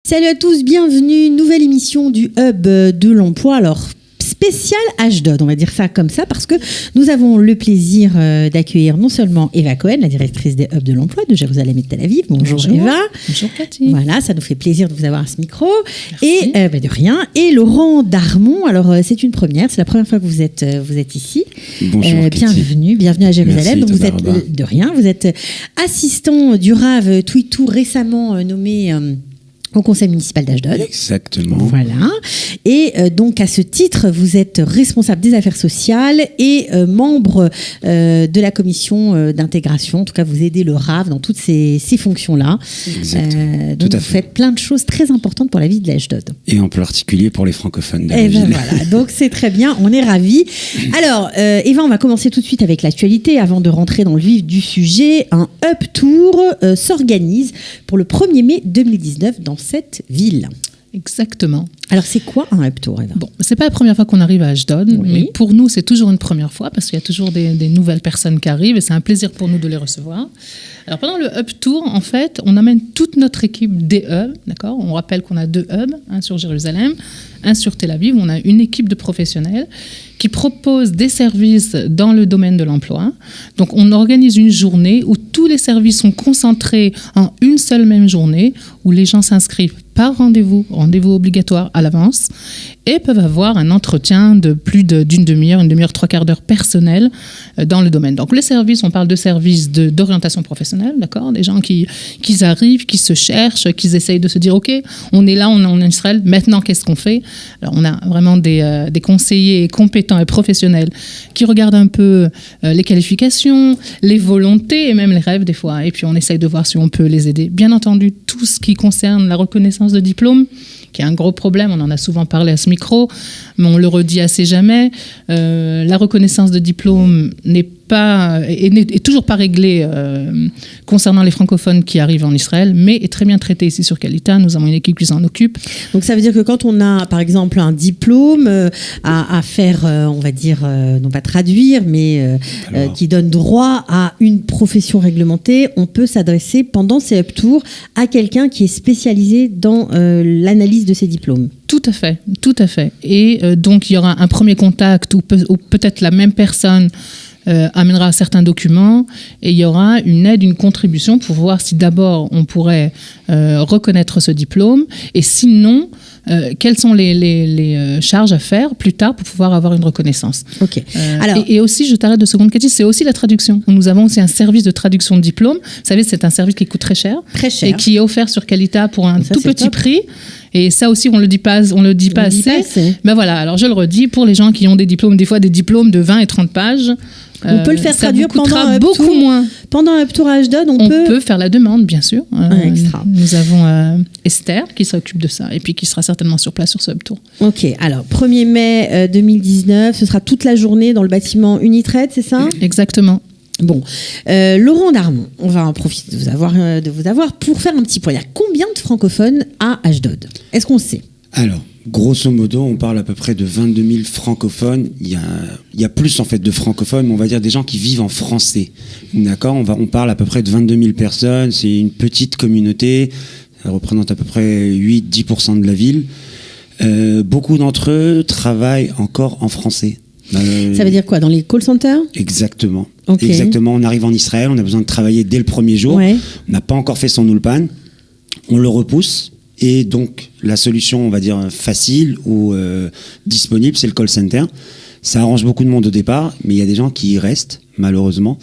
Salut à tous, bienvenue, nouvelle émission du Hub de l'emploi. Alors, spécial Ashdod, on va dire ça comme ça, parce que nous avons le plaisir d'accueillir non seulement Eva Cohen, la directrice des Hubs de l'emploi de Jérusalem et de Tel Aviv. Bonjour Eva. Bonjour Cathy. Voilà, ça nous fait plaisir de vous avoir à ce micro. Merci. Et de rien. Et Laurent Darmon, alors c'est une première, c'est la première fois que vous êtes ici. Bonjour bienvenue à Jérusalem. Merci, donc vous êtes de rien, vous êtes assistant du Rav Twitou, récemment nommé au conseil municipal d'Ashdod. Exactement. Voilà. Et donc, à ce titre, vous êtes responsable des affaires sociales et membre de la commission d'intégration. En tout cas, vous aidez le RAV dans toutes ces fonctions-là. Exactement. Donc, vous faites plein de choses très importantes pour la vie de l'Ashdod. Et en particulier pour les francophones de la ville. Voilà. Donc, c'est très bien. On est ravis. Alors, Eva, on va commencer tout de suite avec l'actualité. Avant de rentrer dans le vif du sujet, un Hub Tour s'organise pour le 1er mai 2019 dans cette ville. Exactement. Alors, c'est quoi un Hub Tour, Eva ? Bon, c'est pas la première fois qu'on arrive à Ashdod, mais pour nous, c'est toujours une première fois parce qu'il y a toujours des nouvelles personnes qui arrivent et c'est un plaisir pour nous de les recevoir. Alors, pendant le Hub Tour, en fait, on amène toute notre équipe des hubs, d'accord ? On rappelle qu'on a 2 hubs, un sur Jérusalem, un sur Tel Aviv. On a une équipe de professionnels qui proposent des services dans le domaine de l'emploi. Donc, on organise une journée où tous les services sont concentrés en une seule même journée, où les gens s'inscrivent par rendez-vous obligatoire à l'avance, et peuvent avoir un entretien de plus d'une demi-heure, 3/4 d'heure personnel dans le domaine. Donc, les services, on parle de services d'orientation professionnelle, d'accord ? Des gens qui arrivent, qui se cherchent, qui essayent de se dire, OK, on est là, on est en Israël, maintenant, qu'est-ce qu'on fait ? Alors, on a vraiment des conseillers compétents et professionnels qui regardent un peu les qualifications, les volontés et même les rêves des fois. Et puis, on essaye de voir si on peut les aider. Bien entendu, tout ce qui concerne la reconnaissance de diplôme, qui est un gros problème, on en a souvent parlé à ce micro, mais on le redit assez jamais. La reconnaissance de diplôme n'est toujours pas réglée concernant les francophones qui arrivent en Israël, mais est très bien traitée ici sur Kalita. Nous avons une équipe qui s'en occupe. Donc ça veut dire que quand on a, par exemple, un diplôme à faire, on va dire, non pas traduire, mais qui donne droit à une profession réglementée, on peut s'adresser pendant ces Hub Tours à quelqu'un qui est spécialisé dans l'analyse de ces diplômes. Tout à fait. Et donc, il y aura un premier contact où peut-être la même personne amènera certains documents et il y aura une aide, une contribution pour voir si d'abord on pourrait reconnaître ce diplôme et sinon, quelles sont les charges à faire plus tard pour pouvoir avoir une reconnaissance. Okay. Et aussi, je t'arrête 2 secondes, Cathy, c'est aussi la traduction. Nous avons aussi un service de traduction de diplôme. Vous savez, c'est un service qui coûte très cher. Et qui est offert sur Kalita pour un tout petit prix. Et ça aussi, on le dit pas assez. Ben voilà, alors je le redis, pour les gens qui ont des diplômes, des fois des diplômes de 20 et 30 pages, on peut le faire traduire beaucoup moins. Pendant un Hub Tour à Ashdod, on peut faire la demande, bien sûr. Extra. Nous avons Esther qui s'occupe de ça et puis qui sera certainement sur place sur ce Hub Tour. Ok, alors 1er mai 2019, ce sera toute la journée dans le bâtiment Unitrade, c'est ça ? Exactement. Bon, Laurent Darmon, on va en profiter de vous avoir pour faire un petit point. Il y a combien de francophones à Ashdod ? Est-ce qu'on sait ? Alors, grosso modo, on parle à peu près de 22 000 francophones. Il y a plus en fait de francophones, mais on va dire des gens qui vivent en français. D'accord ? On parle à peu près de 22 000 personnes. C'est une petite communauté. Ça représente à peu près 8-10% de la ville. Beaucoup d'entre eux travaillent encore en français. Ça veut dire quoi ? Dans les call centers ? Exactement. Okay. Exactement. On arrive en Israël, on a besoin de travailler dès le premier jour. Ouais. On n'a pas encore fait son ulpan. On le repousse. Et donc, la solution, on va dire, facile ou disponible, c'est le call center. Ça arrange beaucoup de monde au départ, mais il y a des gens qui y restent, malheureusement,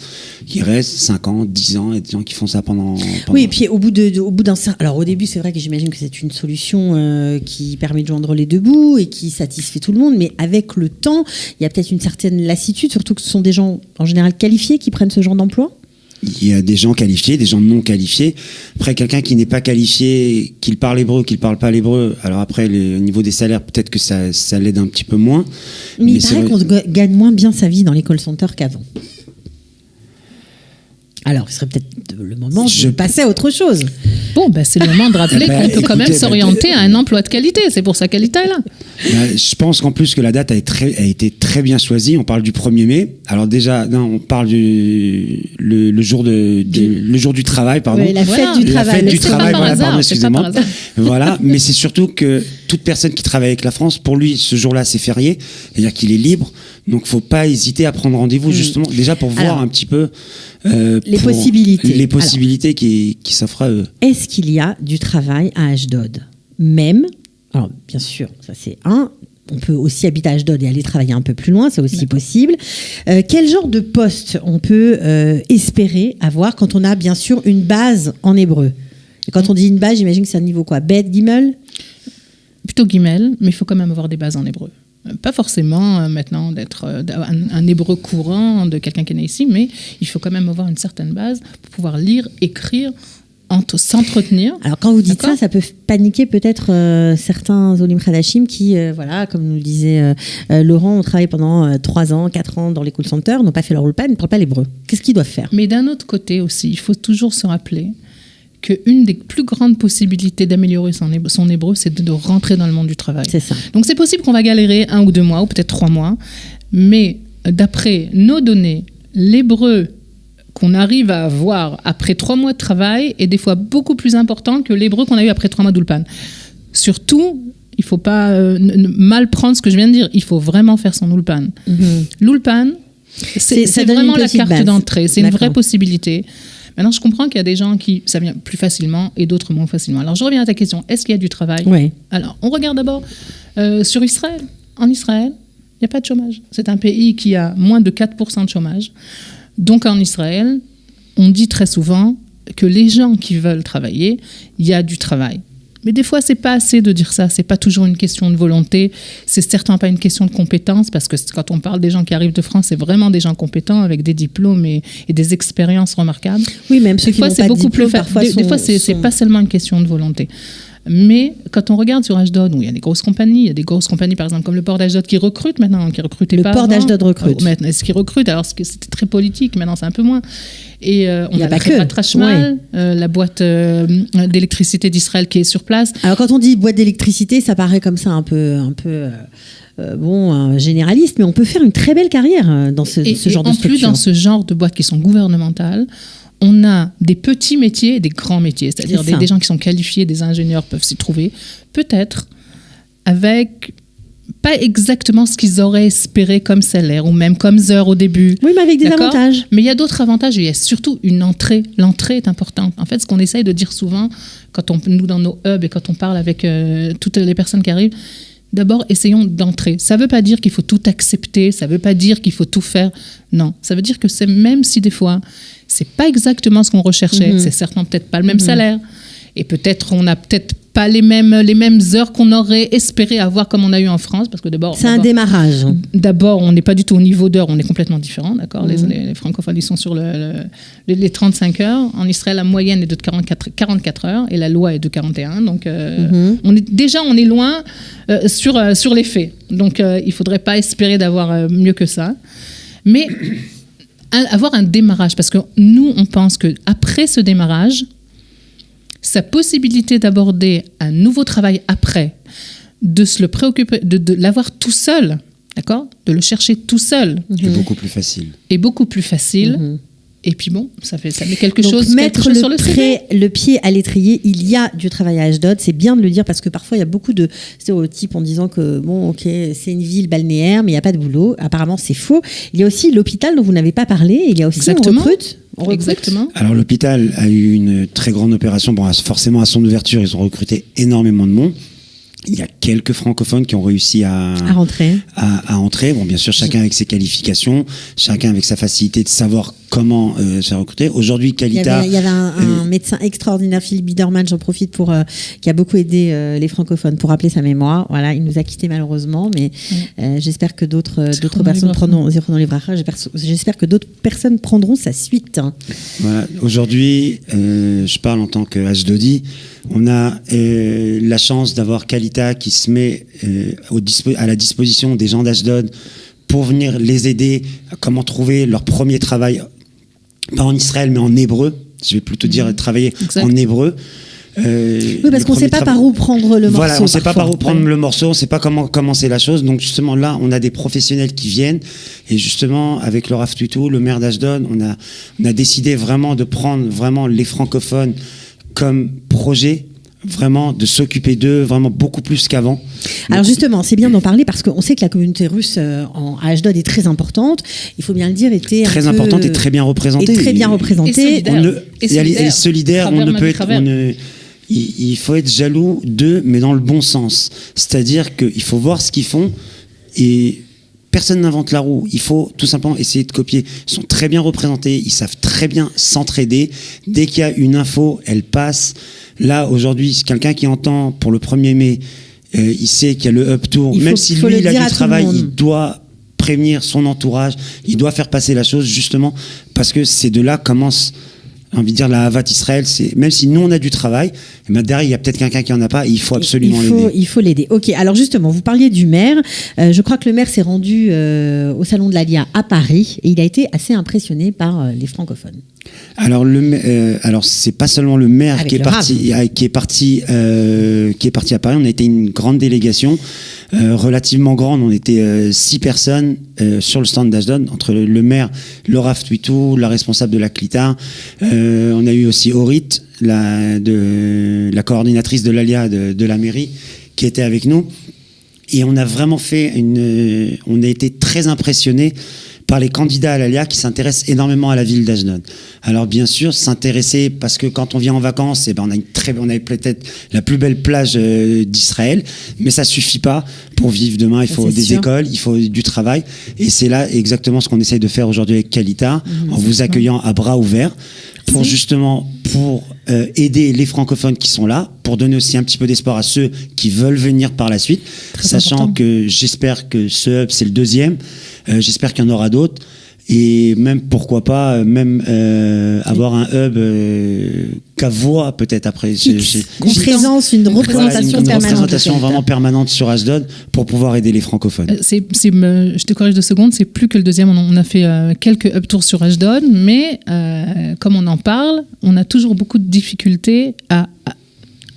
qui restent 5 ans, 10 ans, et des gens qui font ça pendant... Oui, et puis au bout d'un... Alors au début, c'est vrai que j'imagine que c'est une solution qui permet de joindre les deux bouts et qui satisfait tout le monde, mais avec le temps, il y a peut-être une certaine lassitude, surtout que ce sont des gens, en général, qualifiés qui prennent ce genre d'emploi. Il y a des gens qualifiés, des gens non qualifiés. Après, quelqu'un qui n'est pas qualifié, qu'il parle hébreu, qu'il parle pas l'hébreu, alors après, au niveau des salaires, peut-être que ça l'aide un petit peu moins. Mais il paraît qu'on gagne moins bien sa vie dans les call centers qu'avant. Alors, il serait peut-être le moment de passer à autre chose. Bon, c'est le moment de rappeler qu'on peut quand même s'orienter à un emploi de qualité. C'est pour ça Kalita est là. Je pense qu'en plus que la date a été très bien choisie. On parle du 1er mai. Alors déjà, on parle le jour du travail, pardon. Oui, la fête du travail. La fête du travail, pardon, excusez-moi. Voilà, mais c'est surtout que toute personne qui travaille avec la France, pour lui, ce jour-là, c'est férié. C'est-à-dire qu'il est libre. Donc, faut pas hésiter à prendre rendez-vous, justement, déjà pour voir un petit peu les possibilités qui s'offrent à eux. Est-ce qu'il y a du travail à Ashdod? Même, alors bien sûr, ça c'est on peut aussi habiter à Ashdod et aller travailler un peu plus loin, c'est aussi possible. Quel genre de poste on peut espérer avoir quand on a bien sûr une base en hébreu? Et quand on dit une base, j'imagine que c'est un niveau quoi? Bet, Gimel? Plutôt Gimel, mais il faut quand même avoir des bases en hébreu. Pas forcément maintenant d'être un hébreu courant de quelqu'un qui est né ici, mais il faut quand même avoir une certaine base pour pouvoir lire, écrire, s'entretenir. Alors quand vous dites ça peut paniquer peut-être certains Olim Khadashim qui, comme nous le disait Laurent, ont travaillé pendant 3 ans, 4 ans dans les call centers, n'ont pas fait leur ulpan, ne parlent pas l'hébreu. Qu'est-ce qu'ils doivent faire? Mais d'un autre côté aussi, il faut toujours se rappeler qu'une des plus grandes possibilités d'améliorer son hébreu, c'est de rentrer dans le monde du travail. C'est ça. Donc c'est possible qu'on va galérer 1 ou 2 mois, ou peut-être 3 mois, mais d'après nos données, l'hébreu qu'on arrive à avoir après 3 mois de travail est des fois beaucoup plus important que l'hébreu qu'on a eu après 3 mois d'ulpan. Surtout, il ne faut pas mal prendre ce que je viens de dire, il faut vraiment faire son ulpan. L'ulpan, c'est vraiment la carte d'entrée, c'est une vraie possibilité. Maintenant, je comprends qu'il y a des gens qui, ça vient plus facilement et d'autres moins facilement. Alors, je reviens à ta question. Est-ce qu'il y a du travail? Oui. Alors, on regarde d'abord sur Israël. En Israël, il n'y a pas de chômage. C'est un pays qui a moins de 4% de chômage. Donc, en Israël, on dit très souvent que les gens qui veulent travailler, il y a du travail. Mais des fois, c'est pas assez de dire ça. C'est pas toujours une question de volonté. C'est certainement pas une question de compétence, parce que quand on parle des gens qui arrivent de France, c'est vraiment des gens compétents avec des diplômes et des expériences remarquables. Oui, même ceux qui n'ont pas de diplôme, parfois des fois, c'est pas seulement une question de volonté. Mais quand on regarde sur Ashdod, où il y a des grosses compagnies, par exemple comme le port d'Ashdod qui recrute maintenant, qui recrutait pas avant. Le port d'Ashdod recrute. Est-ce qu'il recrute? Alors c'était très politique, maintenant c'est un peu moins. Et on a la Trashmal, la boîte d'électricité d'Israël qui est sur place. Alors quand on dit boîte d'électricité, ça paraît comme ça un peu généraliste, mais on peut faire une très belle carrière dans ce genre de structure. En plus, dans ce genre de boîtes qui sont gouvernementales, on a des petits métiers et des grands métiers, c'est-à-dire des gens qui sont qualifiés, des ingénieurs peuvent s'y trouver, peut-être avec pas exactement ce qu'ils auraient espéré comme salaire ou même comme heure au début. Oui, mais avec des avantages. Mais il y a d'autres avantages et il y a surtout une entrée. L'entrée est importante. En fait, ce qu'on essaye de dire souvent, nous dans nos hubs et quand on parle avec toutes les personnes qui arrivent, d'abord, essayons d'entrer. Ça ne veut pas dire qu'il faut tout accepter, ça ne veut pas dire qu'il faut tout faire. Non, ça veut dire que même si des fois, ce n'est pas exactement ce qu'on recherchait, c'est certainement peut-être pas le même salaire, et peut-être on n'a peut-être pas les mêmes heures qu'on aurait espéré avoir comme on a eu en France, parce que d'abord... C'est un démarrage. D'abord, on n'est pas du tout au niveau d'heure, on est complètement différent, d'accord? Les francophones, ils sont sur les 35 heures. En Israël, la moyenne est de 44 heures, et la loi est de 41. Donc, on est loin sur les faits. Donc, il ne faudrait pas espérer d'avoir mieux que ça. Mais avoir un démarrage, parce que nous, on pense qu'après ce démarrage, sa possibilité d'aborder un nouveau travail après, de se le préoccuper, de l'avoir tout seul, d'accord, de le chercher tout seul, est beaucoup plus facile. Et puis bon, ça met quelque Donc, chose mettre sur le CV. le pied à l'étrier, il y a du travail à Ashdod, c'est bien de le dire parce que parfois il y a beaucoup de stéréotypes en disant que c'est une ville balnéaire mais il n'y a pas de boulot. Apparemment c'est faux. Il y a aussi l'hôpital dont vous n'avez pas parlé, il y a aussi Exactement. on recrute. Exactement. Alors l'hôpital a eu une très grande opération. Bon, forcément à son ouverture, ils ont recruté énormément de monde. Il y a quelques francophones qui ont réussi à entrer. Bon, bien sûr, chacun avec ses qualifications, chacun avec sa facilité de savoir comment se faire recruter. Aujourd'hui, Qualita... Il y avait un médecin extraordinaire, Philippe Biederman, j'en profite qui a beaucoup aidé les francophones pour rappeler sa mémoire. Voilà, il nous a quittés malheureusement, mais j'espère que d'autres personnes prendront j'espère que d'autres personnes prendront sa suite. Voilà. Aujourd'hui, je parle en tant que Ashdodi. On a la chance d'avoir Qualita qui se met à la disposition des gens d'Ashdod pour venir les aider à comment trouver leur premier travail, pas en Israël mais en hébreu. Je vais plutôt dire travailler en hébreu. Oui, parce qu'on ne sait pas par où prendre le morceau. Voilà, on ne sait pas par où prendre ouais. le morceau, on ne sait pas comment commencer la chose. Donc justement là, on a des professionnels qui viennent et justement avec le Rav Tuitou, le maire d'Ashdod, on a décidé vraiment de prendre vraiment les francophones comme projet, vraiment de s'occuper d'eux vraiment beaucoup plus qu'avant. Alors justement, c'est bien d'en parler parce qu'on sait que la communauté russe à Ashdod est très importante. Il faut bien le dire, était très importante et très bien représentée. Et très bien représentée. Et solidaire. On ne peut être... Il faut être jaloux d'eux, mais dans le bon sens. C'est-à-dire qu'il faut voir ce qu'ils font et personne n'invente la roue. Il faut tout simplement essayer de copier. Ils sont très bien représentés, ils savent très bien s'entraider. Dès qu'il y a une info, elle passe. Là, aujourd'hui, quelqu'un qui entend pour le 1er mai, il sait qu'il y a le Up Tour. Même si lui, il a du travail, il doit prévenir son entourage, il doit faire passer la chose justement parce que c'est de là commence... J'ai envie de dire la Havat Israël, c'est même si nous on a du travail, mais derrière il y a peut-être quelqu'un qui en a pas, et il faut absolument l'aider. Il faut l'aider. Ok, alors justement, vous parliez du maire. Je crois que le maire s'est rendu au salon de l'Alia à Paris et il a été assez impressionné par les francophones. Alors alors c'est pas seulement le maire qui est parti à Paris. On a été une grande délégation. Relativement grande, on était 6 personnes sur le stand d'Ashdod, entre le maire, le Rav Tuitou, la responsable de la Clita, on a eu aussi Orit, la coordinatrice de l'Alia de la mairie, qui était avec nous, et on a vraiment fait on a été très impressionnés par les candidats à l'Alia qui s'intéressent énormément à la ville d'Ashdod. Alors bien sûr, s'intéresser parce que quand on vient en vacances, on a peut-être la plus belle plage d'Israël, mais ça suffit pas pour vivre demain. Il faut des écoles, il faut du travail, et c'est là exactement ce qu'on essaye de faire aujourd'hui avec Kalita, en vous accueillant à bras ouverts pour justement aider les francophones qui sont là, pour donner aussi un petit peu d'espoir à ceux qui veulent venir par la suite, sachant que j'espère que ce hub c'est le 2e. J'espère qu'il y en aura d'autres et même pourquoi pas avoir un hub qu'à voix peut-être après une présence, une représentation permanente, une représentation vraiment permanente sur Ashdod pour pouvoir aider les francophones. Je te corrige 2 secondes, c'est plus que le 2e. On a fait quelques hub tours sur Ashdod, mais comme on en parle, on a toujours beaucoup de difficultés à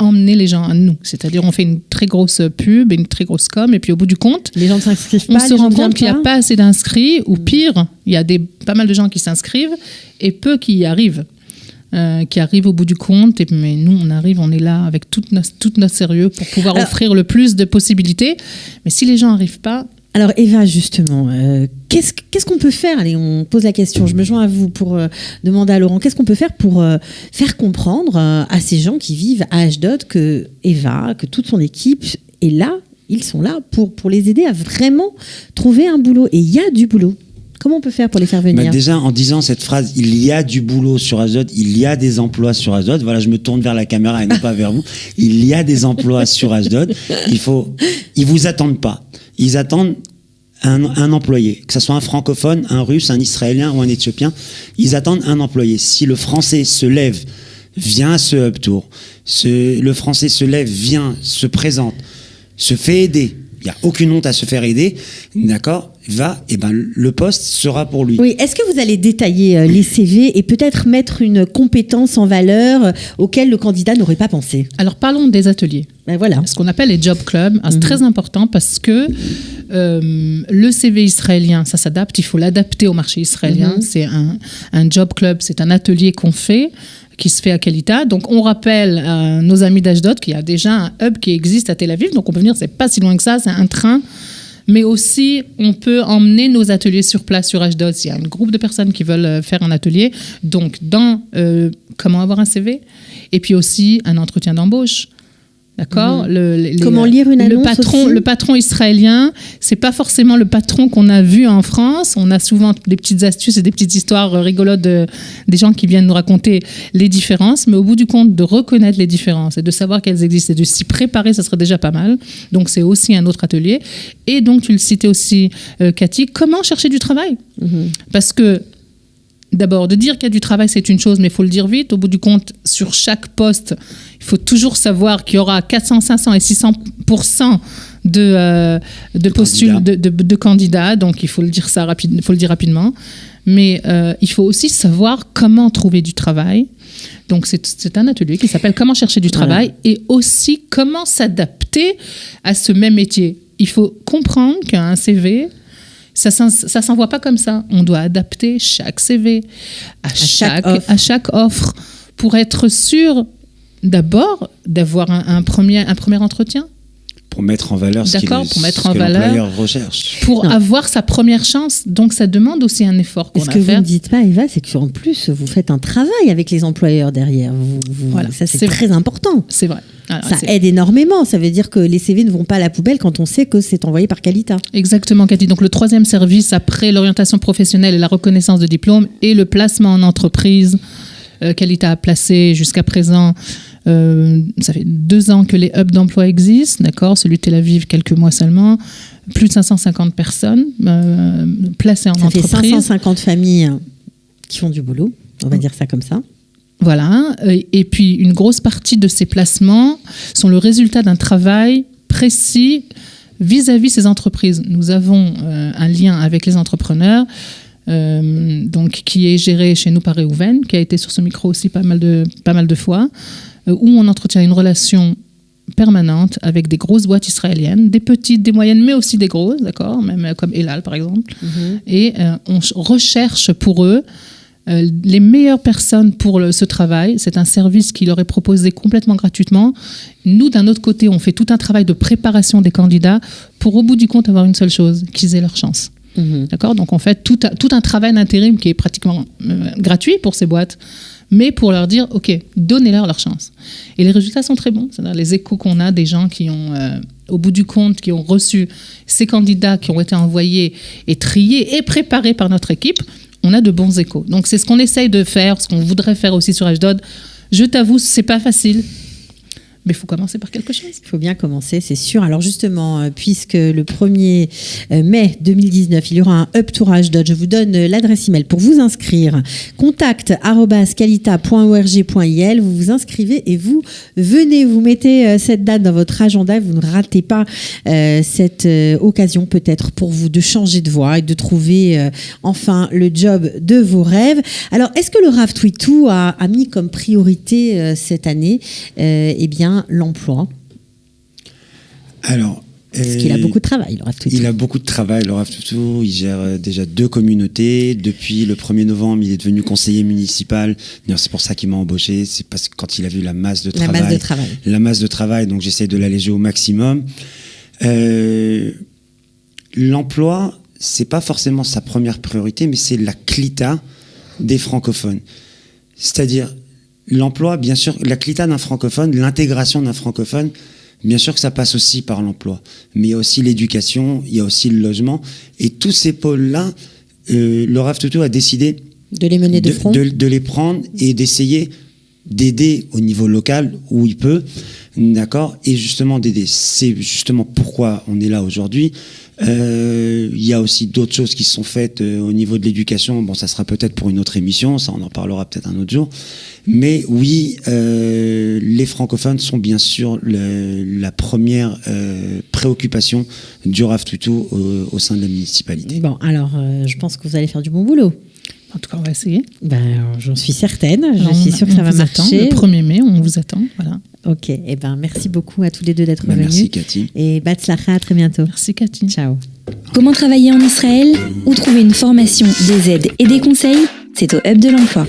emmener les gens à nous. C'est-à-dire, on fait une très grosse pub, une très grosse com, et puis au bout du compte, les gens ne s'inscrivent pas, on se rend compte qu'il n'y a pas assez d'inscrits, ou pire, il y a pas mal de gens qui s'inscrivent et peu qui y arrivent. Qui arrivent au bout du compte, mais nous, on est là avec tout notre sérieux pour pouvoir offrir le plus de possibilités. Mais si les gens n'arrivent pas... Alors Eva, justement, qu'est-ce qu'on peut faire? Allez, on pose la question, je me joins à vous pour demander à Laurent, qu'est-ce qu'on peut faire pour faire comprendre à ces gens qui vivent à Ashdod que Eva, que toute son équipe est là, ils sont là pour les aider à vraiment trouver un boulot. Et il y a du boulot. Comment on peut faire pour les faire venir? Déjà, en disant cette phrase, il y a du boulot sur Ashdod, il y a des emplois sur Ashdod. Voilà, je me tourne vers la caméra et non pas vers vous. Il y a des emplois sur Ashdod. Ils vous attendent pas. Ils attendent un employé, que ce soit un francophone, un russe, un israélien ou un éthiopien. Ils attendent un employé. Si le français se lève, vient à ce hub tour, le français se lève, vient, se présente, se fait aider, il n'y a aucune honte à se faire aider, d'accord, le poste sera pour lui. Oui, est-ce que vous allez détailler les CV et peut-être mettre une compétence en valeur auquel le candidat n'aurait pas pensé? Alors parlons des ateliers. Voilà. Ce qu'on appelle les job clubs, c'est très important parce que le CV israélien, ça s'adapte, il faut l'adapter au marché israélien. C'est un job club, c'est un atelier qu'on fait, qui se fait à Kalita. Donc on rappelle à nos amis d'Ashdod qu'il y a déjà un hub qui existe à Tel Aviv, donc on peut venir, c'est pas si loin que ça, c'est un train. Mais aussi, on peut emmener nos ateliers sur place sur Ashdod. S'il y a un groupe de personnes qui veulent faire un atelier, donc dans comment avoir un CV, et puis aussi un entretien d'embauche. D'accord. Comment lire une annonce le patron israélien, c'est pas forcément le patron qu'on a vu en France. On a souvent des petites astuces et des petites histoires rigolotes des gens qui viennent nous raconter les différences. Mais au bout du compte, de reconnaître les différences et de savoir qu'elles existent et de s'y préparer, ça serait déjà pas mal. Donc c'est aussi un autre atelier. Et donc tu le citais aussi, Cathy, comment chercher du travail? Parce que d'abord, de dire qu'il y a du travail, c'est une chose, mais il faut le dire vite. Au bout du compte, sur chaque poste, il faut toujours savoir qu'il y aura 400, 500 et 600% de candidats. Donc, il faut le dire rapidement. Mais il faut aussi savoir comment trouver du travail. Donc, c'est un atelier qui s'appelle « Comment chercher du travail » et aussi comment s'adapter à ce même métier. Il faut comprendre qu'un CV, ça s'envoie pas comme ça. On doit adapter chaque CV à chaque offre pour être sûr d'abord d'avoir un premier entretien. Pour mettre en valeur ce que l'employeur recherche. Pour avoir sa première chance. Donc, ça demande aussi un effort qu'on a à faire. Ce que vous ne dites pas, Eva, c'est qu'en plus, vous faites un travail avec les employeurs derrière. Voilà, ça, c'est très important. C'est vrai. Alors, ça aide énormément. Ça veut dire que les CV ne vont pas à la poubelle quand on sait que c'est envoyé par Qualita. Exactement, Cathy. Donc, le troisième service après l'orientation professionnelle et la reconnaissance de diplôme et le placement en entreprise. Qualita a placé jusqu'à présent, ça fait 2 ans que les hubs d'emploi existent, d'accord, celui de Tel Aviv, quelques mois seulement, plus de 550 personnes placées en entreprise. Ça fait 550 familles qui font du boulot, on va dire ça comme ça. Voilà, et puis une grosse partie de ces placements sont le résultat d'un travail précis vis-à-vis ces entreprises. Nous avons un lien avec les entrepreneurs, donc, qui est géré chez nous par Réhouven, qui a été sur ce micro aussi pas mal de fois, où on entretient une relation permanente avec des grosses boîtes israéliennes, des petites, des moyennes, mais aussi des grosses, d'accord, même comme Elal par exemple. Et on recherche pour eux les meilleures personnes pour ce travail. C'est un service qui leur est proposé complètement gratuitement. Nous, d'un autre côté, on fait tout un travail de préparation des candidats pour, au bout du compte, avoir une seule chose, qu'ils aient leur chance. D'accord ? Donc, on fait tout un travail d'intérim qui est pratiquement gratuit pour ces boîtes, mais pour leur dire, OK, donnez-leur leur chance. Et les résultats sont très bons. C'est-à-dire les échos qu'on a des gens qui ont, au bout du compte, qui ont reçu ces candidats qui ont été envoyés et triés et préparés par notre équipe, on a de bons échos. Donc, c'est ce qu'on essaye de faire, ce qu'on voudrait faire aussi sur Ashdod. Je t'avoue, c'est pas facile. Mais il faut commencer par quelque chose. Il faut bien commencer, c'est sûr. Alors justement, puisque le 1er mai 2019, il y aura un Hub Tour Ashdod, je vous donne l'adresse email pour vous inscrire. contact@qualita.org.il. Vous vous inscrivez et vous venez, vous mettez cette date dans votre agenda et vous ne ratez pas cette occasion peut-être pour vous de changer de voie et de trouver enfin le job de vos rêves. Alors, est-ce que le Rav Twitou a mis comme priorité cette année eh bien, l'emploi? Alors, parce qu'il a beaucoup de travail, le Rav Twitou. Il a beaucoup de travail, le Rav Twitou. Il gère déjà 2 communautés. Depuis le 1er novembre, il est devenu conseiller municipal. D'ailleurs, c'est pour ça qu'il m'a embauché. C'est parce que quand il a vu la masse de travail. Donc, j'essaie de l'alléger au maximum. L'emploi, c'est pas forcément sa première priorité, mais c'est la clita des francophones. C'est-à-dire, l'emploi, bien sûr, la clita d'un francophone, l'intégration d'un francophone, bien sûr que ça passe aussi par l'emploi. Mais il y a aussi l'éducation, il y a aussi le logement. Et tous ces pôles-là, le Rav Twitou a décidé de les mener de front, de les prendre et d'essayer d'aider au niveau local où il peut, d'accord, et justement d'aider. C'est justement pourquoi on est là aujourd'hui. Il y a aussi d'autres choses qui sont faites au niveau de l'éducation. Bon, ça sera peut-être pour une autre émission, ça on en parlera peut-être un autre jour. Mais oui, les francophones sont bien sûr la première préoccupation du Rav Twitou au sein de la municipalité. Bon, alors je pense que vous allez faire du bon boulot. En tout cas, on va essayer. J'en suis certaine. Je suis sûre que ça va marcher. Le 1er mai, on vous attend. Voilà. Ok. Eh ben, merci beaucoup à tous les deux d'être venus. Merci, Cathy. Et Batzlacha, à très bientôt. Merci, Cathy. Ciao. Comment travailler en Israël? Où trouver une formation, des aides et des conseils? C'est au Hub de l'emploi.